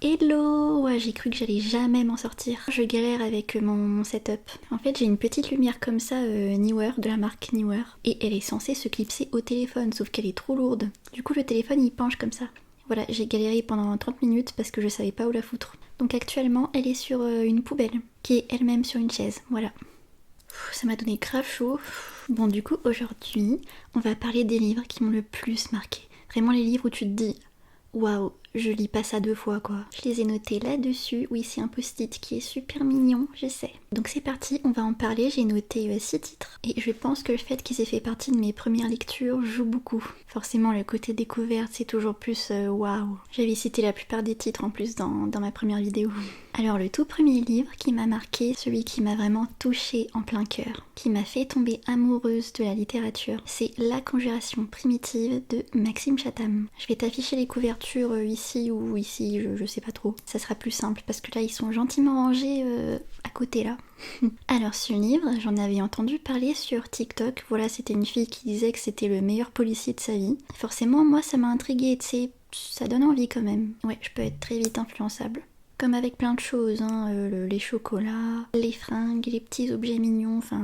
Hello! Ouais, j'ai cru que j'allais jamais m'en sortir. Je galère avec mon setup. En fait, j'ai une petite lumière comme ça, Neewer, de la marque Neewer. Et elle est censée se clipser au téléphone, sauf qu'elle est trop lourde. Du coup, le téléphone, il penche comme ça. Voilà, j'ai galéré pendant 30 minutes parce que je savais pas où la foutre. Donc actuellement, elle est sur une poubelle, qui est elle-même sur une chaise. Voilà. Ça m'a donné grave chaud. Bon, du coup, aujourd'hui, on va parler des livres qui m'ont le plus marqué. Vraiment les livres où tu te dis... Waouh, je lis pas ça 2 fois quoi. Je les ai notés là-dessus. Oui, c'est un post-it qui est super mignon, je sais. Donc c'est parti, on va en parler. J'ai noté 6 titres. Et je pense que le fait qu'ils aient fait partie de mes premières lectures joue beaucoup. Forcément, le côté découverte, c'est toujours plus waouh. J'avais cité la plupart des titres en plus dans ma première vidéo. Alors le tout premier livre qui m'a marqué, celui qui m'a vraiment touchée en plein cœur, qui m'a fait tomber amoureuse de la littérature, c'est La Conjuration primitive de Maxime Chatham. Je vais t'afficher les couvertures ici ou ici, je sais pas trop. Ça sera plus simple parce que là ils sont gentiment rangés à côté là. Alors ce livre, j'en avais entendu parler sur TikTok. Voilà, c'était une fille qui disait que c'était le meilleur policier de sa vie. Forcément, moi ça m'a intriguée, tu sais, ça donne envie quand même. Ouais, je peux être très vite influençable. Comme avec plein de choses, hein, les chocolats, les fringues, les petits objets mignons, enfin...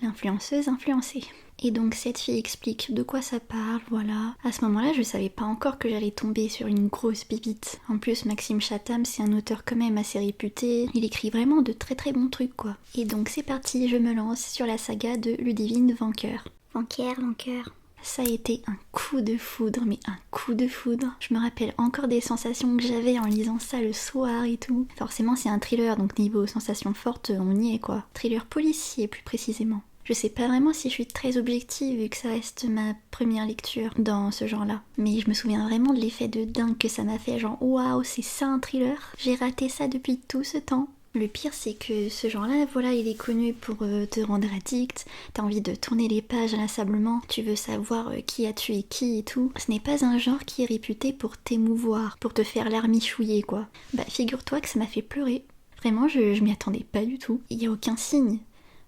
L'influenceuse influencée. Et donc cette fille explique de quoi ça parle, voilà. À ce moment-là, je savais pas encore que j'allais tomber sur une grosse pépite. En plus, Maxime Chatham, c'est un auteur quand même assez réputé. Il écrit vraiment de très très bons trucs, quoi. Et donc c'est parti, je me lance sur la saga de Ludivine Vancœur. Vancœur. Ça a été un coup de foudre, mais un coup de foudre. Je me rappelle encore des sensations que j'avais en lisant ça le soir et tout. Forcément, c'est un thriller, donc niveau sensations fortes, on y est quoi. Thriller policier, plus précisément. Je sais pas vraiment si je suis très objective vu que ça reste ma première lecture dans ce genre-là. Mais je me souviens vraiment de l'effet de dingue que ça m'a fait, genre waouh, c'est ça un thriller. J'ai raté ça depuis tout ce temps. Le pire, c'est que ce genre-là, voilà, il est connu pour te rendre addict, t'as envie de tourner les pages inlassablement, tu veux savoir qui a tué qui et tout. Ce n'est pas un genre qui est réputé pour t'émouvoir, pour te faire larmichouiller, quoi. Bah, figure-toi que ça m'a fait pleurer. Vraiment, je m'y attendais pas du tout. Il y a aucun signe.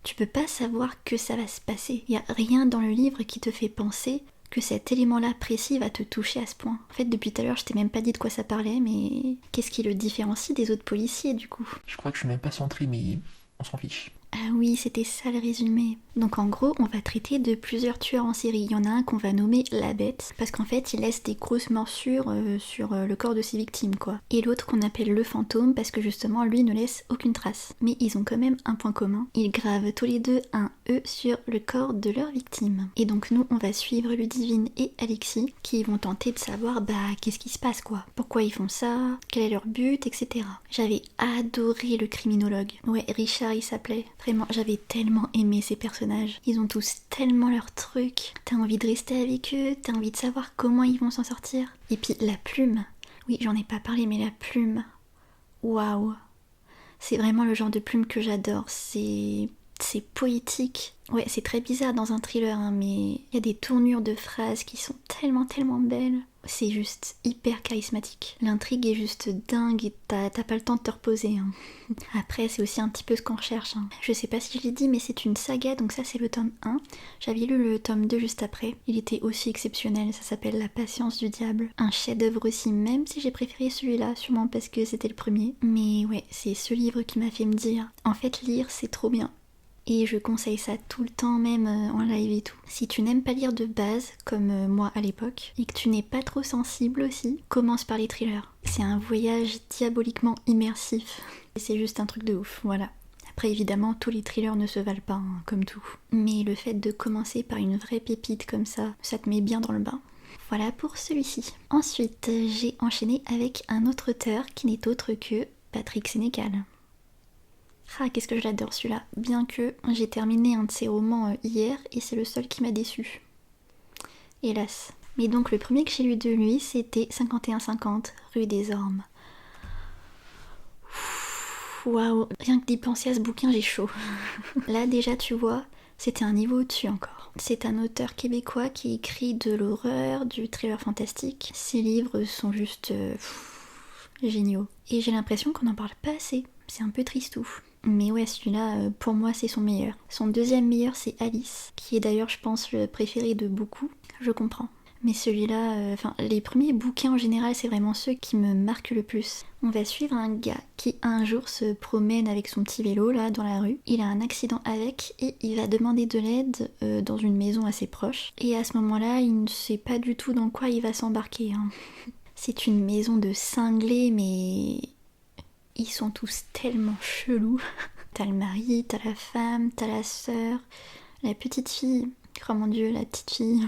Tu peux pas savoir que ça va se passer. Il y a rien dans le livre qui te fait penser que cet élément-là précis va te toucher à ce point. En fait, depuis tout à l'heure, je t'ai même pas dit de quoi ça parlait, mais qu'est-ce qui le différencie des autres policiers, du coup? Je crois que je suis même pas centré, mais on s'en fiche. Ah oui, c'était ça le résumé. Donc en gros, on va traiter de plusieurs tueurs en série. Il y en a un qu'on va nommer la bête, parce qu'en fait, il laisse des grosses morsures sur le corps de ses victimes, quoi. Et l'autre qu'on appelle le fantôme, parce que justement, lui ne laisse aucune trace. Mais ils ont quand même un point commun. Ils gravent tous les deux un E sur le corps de leurs victimes. Et donc nous, on va suivre Ludivine et Alexis, qui vont tenter de savoir, qu'est-ce qui se passe, quoi. Pourquoi ils font ça, quel est leur but, etc. J'avais adoré le criminologue. Ouais, Richard, il s'appelait. Vraiment, j'avais tellement aimé ces personnages. Ils ont tous tellement leurs trucs. T'as envie de rester avec eux, t'as envie de savoir comment ils vont s'en sortir. Et puis la plume. Oui, j'en ai pas parlé, mais la plume. Waouh. C'est vraiment le genre de plume que j'adore. C'est poétique. Ouais, c'est très bizarre dans un thriller, hein, mais il y a des tournures de phrases qui sont tellement belles. C'est juste hyper charismatique. L'intrigue est juste dingue et t'as pas le temps de te reposer. Hein. Après, c'est aussi un petit peu ce qu'on recherche. Hein. Je sais pas si je l'ai dit, mais c'est une saga, donc ça c'est le tome 1. J'avais lu le tome 2 juste après. Il était aussi exceptionnel, ça s'appelle La Patience du Diable. Un chef-d'œuvre aussi, même si j'ai préféré celui-là, sûrement parce que c'était le premier. Mais ouais, c'est ce livre qui m'a fait me dire, en fait lire c'est trop bien. Et je conseille ça tout le temps, même en live et tout. Si tu n'aimes pas lire de base, comme moi à l'époque, et que tu n'es pas trop sensible aussi, commence par les thrillers. C'est un voyage diaboliquement immersif. Et c'est juste un truc de ouf, voilà. Après évidemment, tous les thrillers ne se valent pas, hein, comme tout. Mais le fait de commencer par une vraie pépite comme ça te met bien dans le bain. Voilà pour celui-ci. Ensuite, j'ai enchaîné avec un autre auteur qui n'est autre que Patrick Sénécal. Ah, qu'est-ce que je l'adore celui-là. Bien que j'ai terminé un de ses romans hier et c'est le seul qui m'a déçue. Hélas. Mais donc le premier que j'ai lu de lui, c'était 51-50, rue des Ormes. Waouh, rien que d'y penser à ce bouquin, j'ai chaud. Là déjà, tu vois, c'était un niveau au-dessus encore. C'est un auteur québécois qui écrit de l'horreur, du thriller fantastique. Ses livres sont juste géniaux. Et j'ai l'impression qu'on n'en parle pas assez. C'est un peu tristou. Mais ouais, celui-là, pour moi, c'est son meilleur. Son deuxième meilleur, c'est Alice, qui est d'ailleurs, je pense, le préféré de beaucoup. Je comprends. Mais celui-là, les premiers bouquins en général, c'est vraiment ceux qui me marquent le plus. On va suivre un gars qui un jour se promène avec son petit vélo là dans la rue. Il a un accident avec et il va demander de l'aide dans une maison assez proche. Et à ce moment-là, il ne sait pas du tout dans quoi il va s'embarquer, hein. C'est une maison de cinglés, mais ils sont tous tellement chelous. T'as le mari, t'as la femme, t'as la sœur, la petite fille. Oh mon dieu, la petite fille.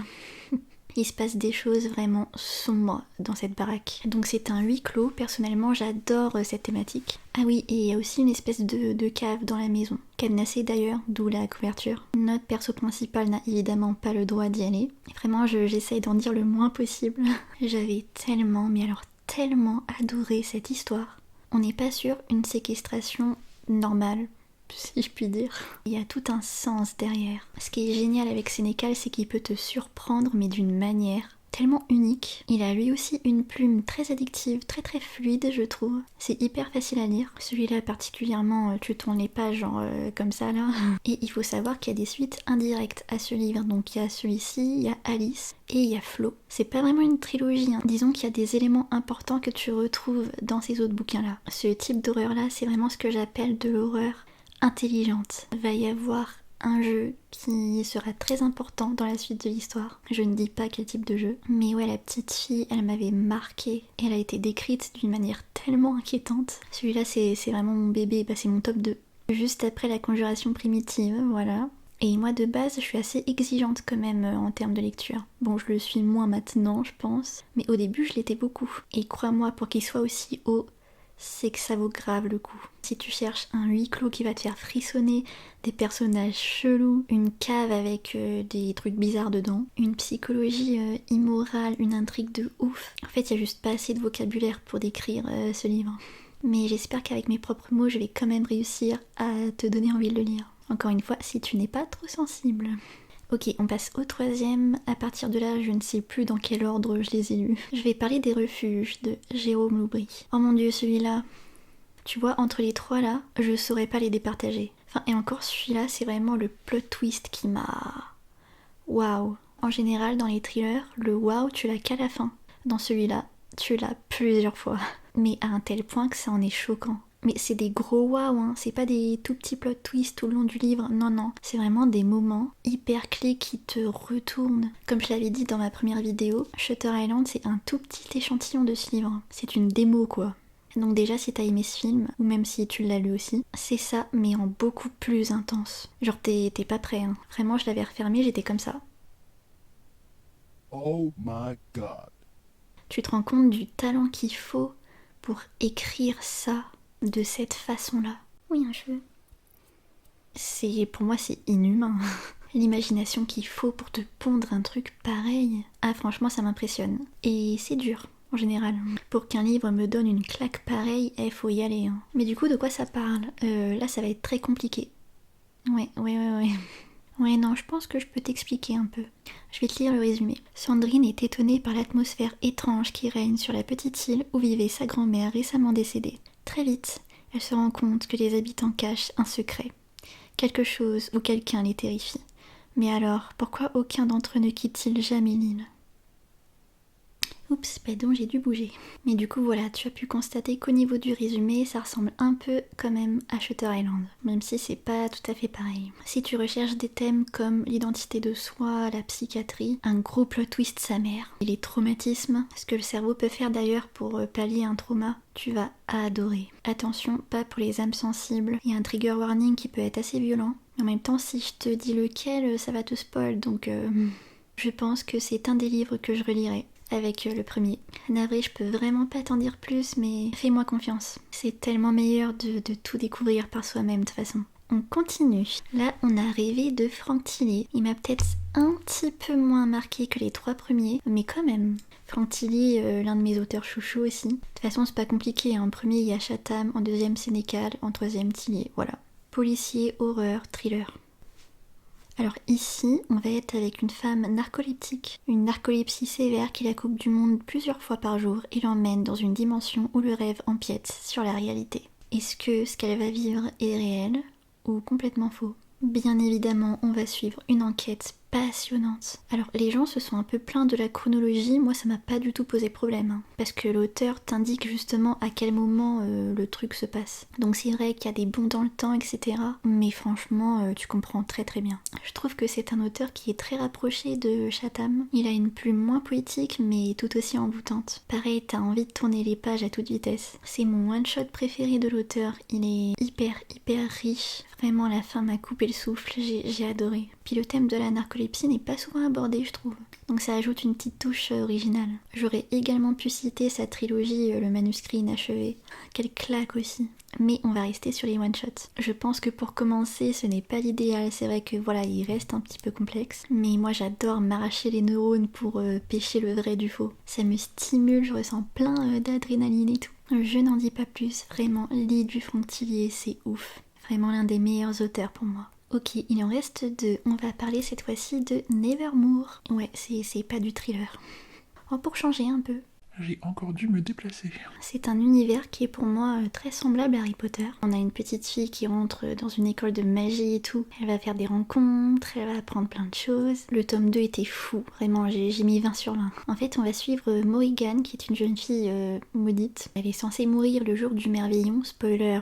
Il se passe des choses vraiment sombres dans cette baraque. Donc c'est un huis clos, personnellement j'adore cette thématique. Ah oui, et il y a aussi une espèce de cave dans la maison, cadenassée d'ailleurs, d'où la couverture. Notre perso principal n'a évidemment pas le droit d'y aller. Et vraiment j'essaye d'en dire le moins possible. J'avais tellement, mais alors tellement adoré cette histoire. On n'est pas sur une séquestration normale, si je puis dire. Il y a tout un sens derrière. Ce qui est génial avec Sénécal, c'est qu'il peut te surprendre, mais d'une manière tellement unique. Il a lui aussi une plume très addictive, très très fluide, je trouve. C'est hyper facile à lire. Celui-là particulièrement, tu tournes les pages genre comme ça là. Et il faut savoir qu'il y a des suites indirectes à ce livre. Donc il y a celui-ci, il y a Alice et il y a Flo. C'est pas vraiment une trilogie, hein. Disons qu'il y a des éléments importants que tu retrouves dans ces autres bouquins-là. Ce type d'horreur-là, c'est vraiment ce que j'appelle de l'horreur intelligente. Va y avoir un jeu qui sera très important dans la suite de l'histoire. Je ne dis pas quel type de jeu. Mais ouais, la petite fille, elle m'avait marquée. Elle a été décrite d'une manière tellement inquiétante. Celui-là, c'est vraiment mon bébé, c'est mon top 2. Juste après la conjuration primitive, voilà. Et moi, de base, je suis assez exigeante quand même en termes de lecture. Bon, je le suis moins maintenant, je pense. Mais au début, je l'étais beaucoup. Et crois-moi, pour qu'il soit aussi haut, c'est que ça vaut grave le coup. Si tu cherches un huis clos qui va te faire frissonner, des personnages chelous, une cave avec des trucs bizarres dedans, une psychologie immorale, une intrigue de ouf. En fait, il y a juste pas assez de vocabulaire pour décrire ce livre. Mais j'espère qu'avec mes propres mots, je vais quand même réussir à te donner envie de le lire. Encore une fois, si tu n'es pas trop sensible. Ok, on passe au troisième. À partir de là, je ne sais plus dans quel ordre je les ai lus. Je vais parler des refuges de Jérôme Loubry. Oh mon dieu, celui-là. Tu vois, entre les trois là, je saurais pas les départager. Et encore celui-là, c'est vraiment le plot twist qui m'a... Waouh. En général, dans les thrillers, le waouh, tu l'as qu'à la fin. Dans celui-là, tu l'as plusieurs fois. Mais à un tel point que ça en est choquant. Mais c'est des gros waouh, hein. C'est pas des tout petits plot twists tout le long du livre, non. C'est vraiment des moments hyper clés qui te retournent. Comme je l'avais dit dans ma première vidéo, Shutter Island, c'est un tout petit échantillon de ce livre. C'est une démo, quoi. Donc déjà, si t'as aimé ce film, ou même si tu l'as lu aussi, c'est ça, mais en beaucoup plus intense. Genre, t'es pas prêt, hein. Vraiment, je l'avais refermé, j'étais comme ça. Oh my god. Tu te rends compte du talent qu'il faut pour écrire ça de cette façon-là. Oui, un cheveu. Pour moi, c'est inhumain. L'imagination qu'il faut pour te pondre un truc pareil. Ah, franchement, ça m'impressionne. Et c'est dur, en général. Pour qu'un livre me donne une claque pareille, faut y aller, hein. Mais du coup, de quoi ça parle? Là, ça va être très compliqué. Ouais. Ouais, non, je pense que je peux t'expliquer un peu. Je vais te lire le résumé. Sandrine est étonnée par l'atmosphère étrange qui règne sur la petite île où vivait sa grand-mère récemment décédée. Très vite, elle se rend compte que les habitants cachent un secret. Quelque chose ou quelqu'un les terrifie. Mais alors, pourquoi aucun d'entre eux ne quitte-t-il jamais l'île? Oups, pardon, j'ai dû bouger. Mais du coup, voilà, tu as pu constater qu'au niveau du résumé, ça ressemble un peu quand même à Shutter Island, même si c'est pas tout à fait pareil. Si tu recherches des thèmes comme l'identité de soi, la psychiatrie, un gros plot twist sa mère, et les traumatismes, ce que le cerveau peut faire d'ailleurs pour pallier un trauma, tu vas adorer. Attention, pas pour les âmes sensibles, il y a un trigger warning qui peut être assez violent, mais en même temps, si je te dis lequel, ça va te spoil, donc je pense que c'est un des livres que je relirai. Avec le premier. Navré, je peux vraiment pas t'en dire plus, mais fais-moi confiance. C'est tellement meilleur de tout découvrir par soi-même de toute façon. On continue. Là, on a rêvé de Franck Tillier. Il m'a peut-être un petit peu moins marqué que les 3 premiers, mais quand même. Franck Tillier, l'un de mes auteurs chouchous aussi. De toute façon, c'est pas compliqué. En premier, il y a Chatham, en deuxième, Sénécal, en troisième, Tillier. Voilà. Policier, horreur, thriller. Alors ici, on va être avec une femme narcoleptique, une narcolepsie sévère qui la coupe du monde plusieurs fois par jour et l'emmène dans une dimension où le rêve empiète sur la réalité. Est-ce que ce qu'elle va vivre est réel ou complètement faux? Bien évidemment, on va suivre une enquête passionnante. Alors les gens se sont un peu plaints de la chronologie, moi ça m'a pas du tout posé problème, hein, parce que l'auteur t'indique justement à quel moment le truc se passe. Donc c'est vrai qu'il y a des bonds dans le temps, etc. Mais franchement, tu comprends très très bien. Je trouve que c'est un auteur qui est très rapproché de Chatham. Il a une plume moins poétique, mais tout aussi envoûtante. Pareil, t'as envie de tourner les pages à toute vitesse. C'est mon one-shot préféré de l'auteur. Il est hyper riche. Vraiment, la fin m'a coupé le souffle, j'ai adoré. Puis le thème de la narcolepsie n'est pas souvent abordé, je trouve. Donc ça ajoute une petite touche originale. J'aurais également pu citer sa trilogie Le manuscrit inachevé. Quelle claque aussi. Mais on va rester sur les one-shots. Je pense que pour commencer, ce n'est pas l'idéal. C'est vrai que voilà, il reste un petit peu complexe. Mais moi, j'adore m'arracher les neurones pour pêcher le vrai du faux. Ça me stimule, je ressens plein d'adrénaline et tout. Je n'en dis pas plus. Vraiment, Lee du Frontilier, c'est ouf. Vraiment l'un des meilleurs auteurs pour moi. Ok, il en reste deux. On va parler cette fois-ci de Nevermore. Ouais, c'est pas du thriller. Oh, pour changer un peu. J'ai encore dû me déplacer. C'est un univers qui est pour moi très semblable à Harry Potter. On a une petite fille qui rentre dans une école de magie et tout. Elle va faire des rencontres, elle va apprendre plein de choses. Le tome 2 était fou, vraiment, j'ai mis 20 sur 20. En fait, on va suivre Morrigan, qui est une jeune fille maudite. Elle est censée mourir le jour du merveillon, spoiler.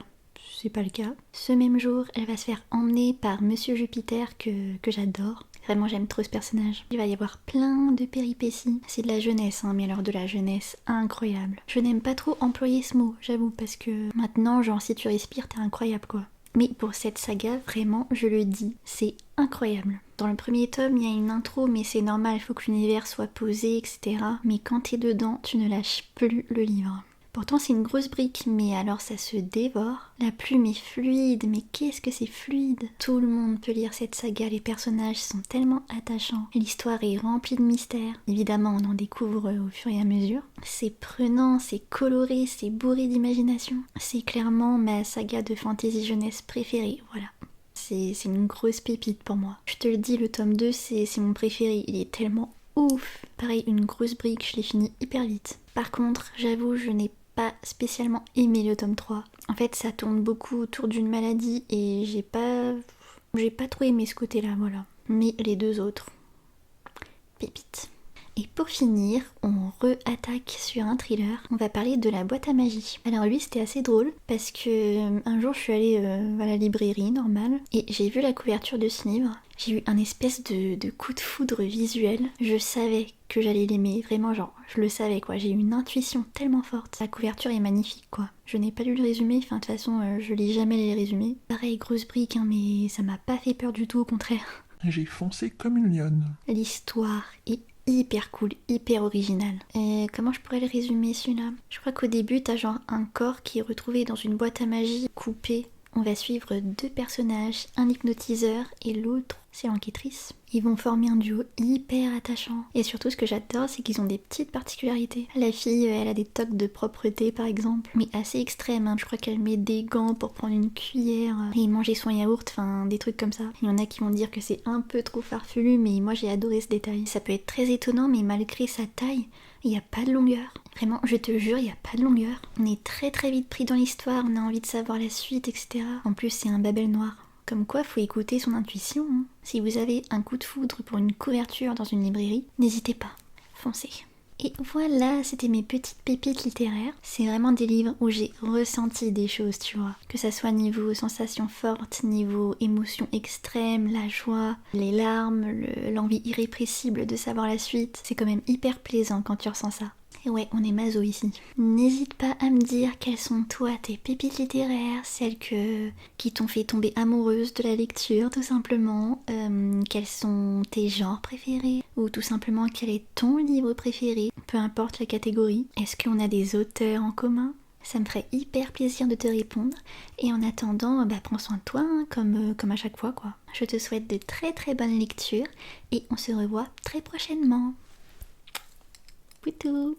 C'est pas le cas. Ce même jour, elle va se faire emmener par Monsieur Jupiter que j'adore. Vraiment, j'aime trop ce personnage. Il va y avoir plein de péripéties. C'est de la jeunesse, hein, mais alors de la jeunesse incroyable. Je n'aime pas trop employer ce mot, j'avoue, parce que maintenant, genre, si tu respires, t'es incroyable, quoi. Mais pour cette saga, vraiment, je le dis, c'est incroyable. Dans le premier tome, il y a une intro, mais c'est normal, il faut que l'univers soit posé, etc. Mais quand t'es dedans, tu ne lâches plus le livre. Pourtant c'est une grosse brique, mais alors ça se dévore. La plume est fluide, mais qu'est-ce que c'est fluide. Tout le monde peut lire cette saga, les personnages sont tellement attachants. L'histoire est remplie de mystères. Évidemment, on en découvre au fur et à mesure. C'est prenant, c'est coloré, c'est bourré d'imagination. C'est clairement ma saga de fantasy jeunesse préférée, voilà. C'est une grosse pépite pour moi. Je te le dis, le tome 2, c'est mon préféré. Il est tellement ouf. Pareil, une grosse brique, je l'ai fini hyper vite. Par contre, j'avoue, je n'ai pas spécialement aimé le tome 3. En fait, ça tourne beaucoup autour d'une maladie et j'ai pas trop aimé ce côté-là, voilà. Mais les deux autres, pépites. Et pour finir, on re-attaque sur un thriller. On va parler de La boîte à magie. Alors lui, c'était assez drôle parce que un jour, je suis allée à la librairie normale et j'ai vu la couverture de ce livre. J'ai eu un espèce de coup de foudre visuel. Je savais que j'allais l'aimer, vraiment genre, je le savais quoi. J'ai eu une intuition tellement forte. La couverture est magnifique quoi. Je n'ai pas lu le résumé, enfin de toute façon, je lis jamais les résumés. Pareil, grosse brique, hein, mais ça m'a pas fait peur du tout, au contraire. J'ai foncé comme une lionne. L'histoire est hyper cool, hyper original. Comment je pourrais le résumer celui-là? Je crois qu'au début, t'as genre un corps qui est retrouvé dans une boîte à magie coupée. On va suivre deux personnages, un hypnotiseur et l'autre, c'est l'enquêtrice. Ils vont former un duo hyper attachant. Et surtout, ce que j'adore, c'est qu'ils ont des petites particularités. La fille, elle a des tocs de propreté, par exemple, mais assez extrêmes. Hein. Je crois qu'elle met des gants pour prendre une cuillère et manger son yaourt, enfin, des trucs comme ça. Il y en a qui vont dire que c'est un peu trop farfelu, mais moi, j'ai adoré ce détail. Ça peut être très étonnant, mais malgré sa taille, il n'y a pas de longueur. Vraiment, je te jure, il n'y a pas de longueur. On est très très vite pris dans l'histoire, on a envie de savoir la suite, etc. En plus, c'est un Babel noir. Comme quoi, faut écouter son intuition. Hein. Si vous avez un coup de foudre pour une couverture dans une librairie, n'hésitez pas, foncez. Et voilà, c'était mes petites pépites littéraires. C'est vraiment des livres où j'ai ressenti des choses, tu vois. Que ça soit niveau sensations fortes, niveau émotions extrêmes, la joie, les larmes, l'envie irrépressible de savoir la suite. C'est quand même hyper plaisant quand tu ressens ça. Et ouais, on est maso ici. N'hésite pas à me dire quelles sont toi tes pépites littéraires, celles qui t'ont fait tomber amoureuse de la lecture tout simplement, quels sont tes genres préférés, ou tout simplement quel est ton livre préféré, peu importe la catégorie. Est-ce qu'on a des auteurs en commun? Ça me ferait hyper plaisir de te répondre. Et en attendant, prends soin de toi, hein, comme à chaque fois quoi. Je te souhaite de très très bonnes lectures et on se revoit très prochainement. Poutou.